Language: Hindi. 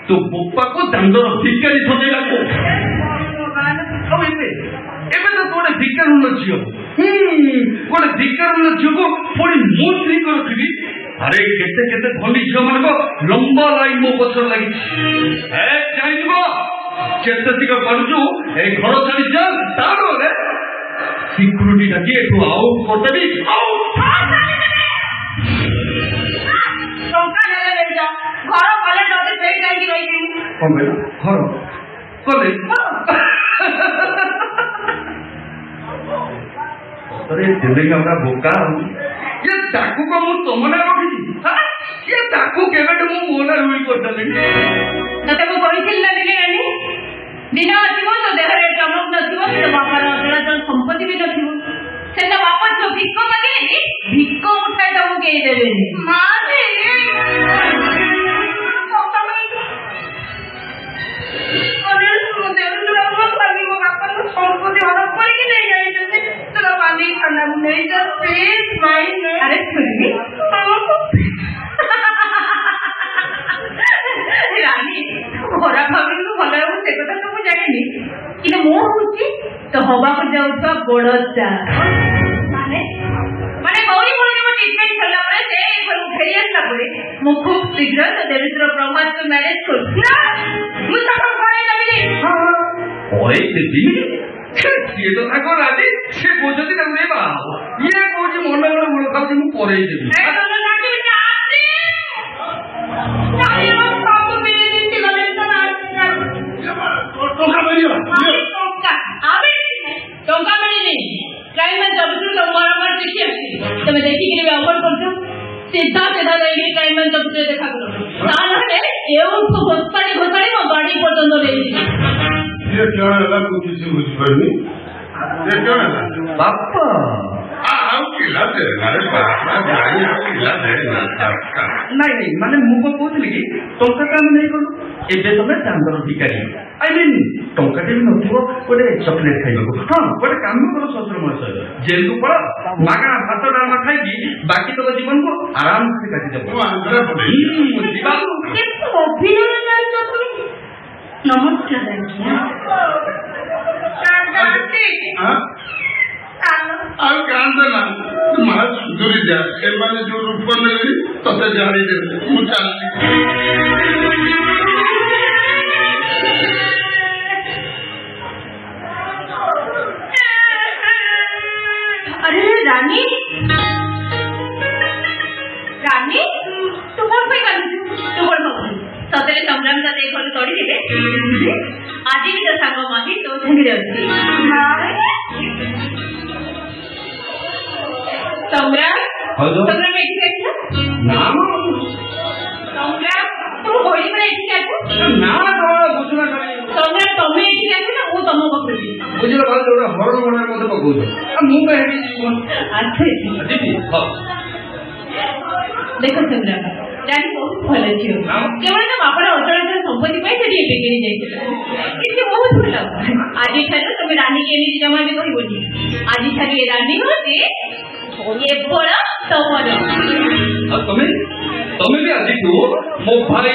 तो बोपा को दंडर भिकारी सजेला धिकार झील गोटे धिकार झील को पुणी मु स्त्री करी अरे केते केते धनी झील मान लंबा लाइन मो पछर लगी केते शीघ्र पार्छु ए घर छाड़ी जा तारे सिक्यूरीटी डाकी एठू आउट करदेवी घर कले अरे तेलेगा बोका ये ताकू को मु तुम ना रखी ये ताकू केबेट मु मोना रुई करतले तते मु कहिथिल ना दिले रानी दिन आसीबो तो देहरे चमक नथिबो तो बापार अचलाचल संपत्ति भी नथिबो सेता बापा जो भिक्को मागे भिक्को उठाई दबो के देबे माने संपत्ति हड़प करके ले जाइछे तोरा बांधी खाना नहीं जा प्लीज माइंड अरे सुनी रानी घोरा भाभी को भले हो से कथा तो मु जानिनी कि मो होची तो हवा को जाउता बड़चा माने माने गौरी बोल के ट्रीटमेंट करला परे से एक बार उठेई आसला परे मु खूब शीघ्र तो देवेंद्र प्रभात को मैनेज कर ना मु सब करे लगे हां ओए दीदी ये तो थाको राजी से बोझती ना रे बा ये बोझ मन में मुड़ खाऊ मु करे देबी ए तो ना के चाहती चाहे हम सब मेरे दिन से गले तो ना टोका मरियो टोका आवे टोका मरी नहीं क्राइम में जब तू तुम्हारा मर देखी आसी तो मैं देखी के लिए ऑफर करछो सीधा सीधा जाइए क्राइम में जब तू देखा करो ना ना ए उसको घोसाड़ी घोसाड़ी वो गाड़ी पर्यंत ले ये क्या है कुछ किसी कुछ करनी ये क्या है पापा आओ किला दे अरे पापा जाई आओ किला दे ना नहीं माने मु को कहतली कि टंका काम नहीं करू एबे तमे चांदर भिकारी आई मीन टंका टे नथिबो ओडे चॉकलेट खाइबो हां ओडे काम करो ससुर मस जेल को पड़ा मागा भात डालमा खाई बाकी तो जीवन को आराम से काटी देबो आंध्र प्रदेश के अभिनय जानतो तुम नमस्कार सुधरी जा से जो रूप ने तते जानी दे अरे रानी रानी तू कौन पे कर तू बोल सतरे संग्राम का देख बोल तोड़ी दे आज भी तो सांगो माही तो संगे रहती संग्राम संग्राम एठी क्या नाम संग्राम तू होली में एठी क्या ना तोरा बुझला करे संग्राम तमे एठी क्या ना वो तमो बकरी बुझला बाल तोरा हरण बना मते पकौ आ मु कहबी जीवन अच्छा दीदी हां देखो संग्राम रानी बहुत भल छियो केवल ना बापरा अचल संपत्ति पे सेठी बेगिरी जाइछे इसे बहुत भल आज ठारो तमे रानी के एनी जमा भी कहि बोली आज ठारो ए रानी होती ये बड़ा तमरो तमे भी आज तू मो भाई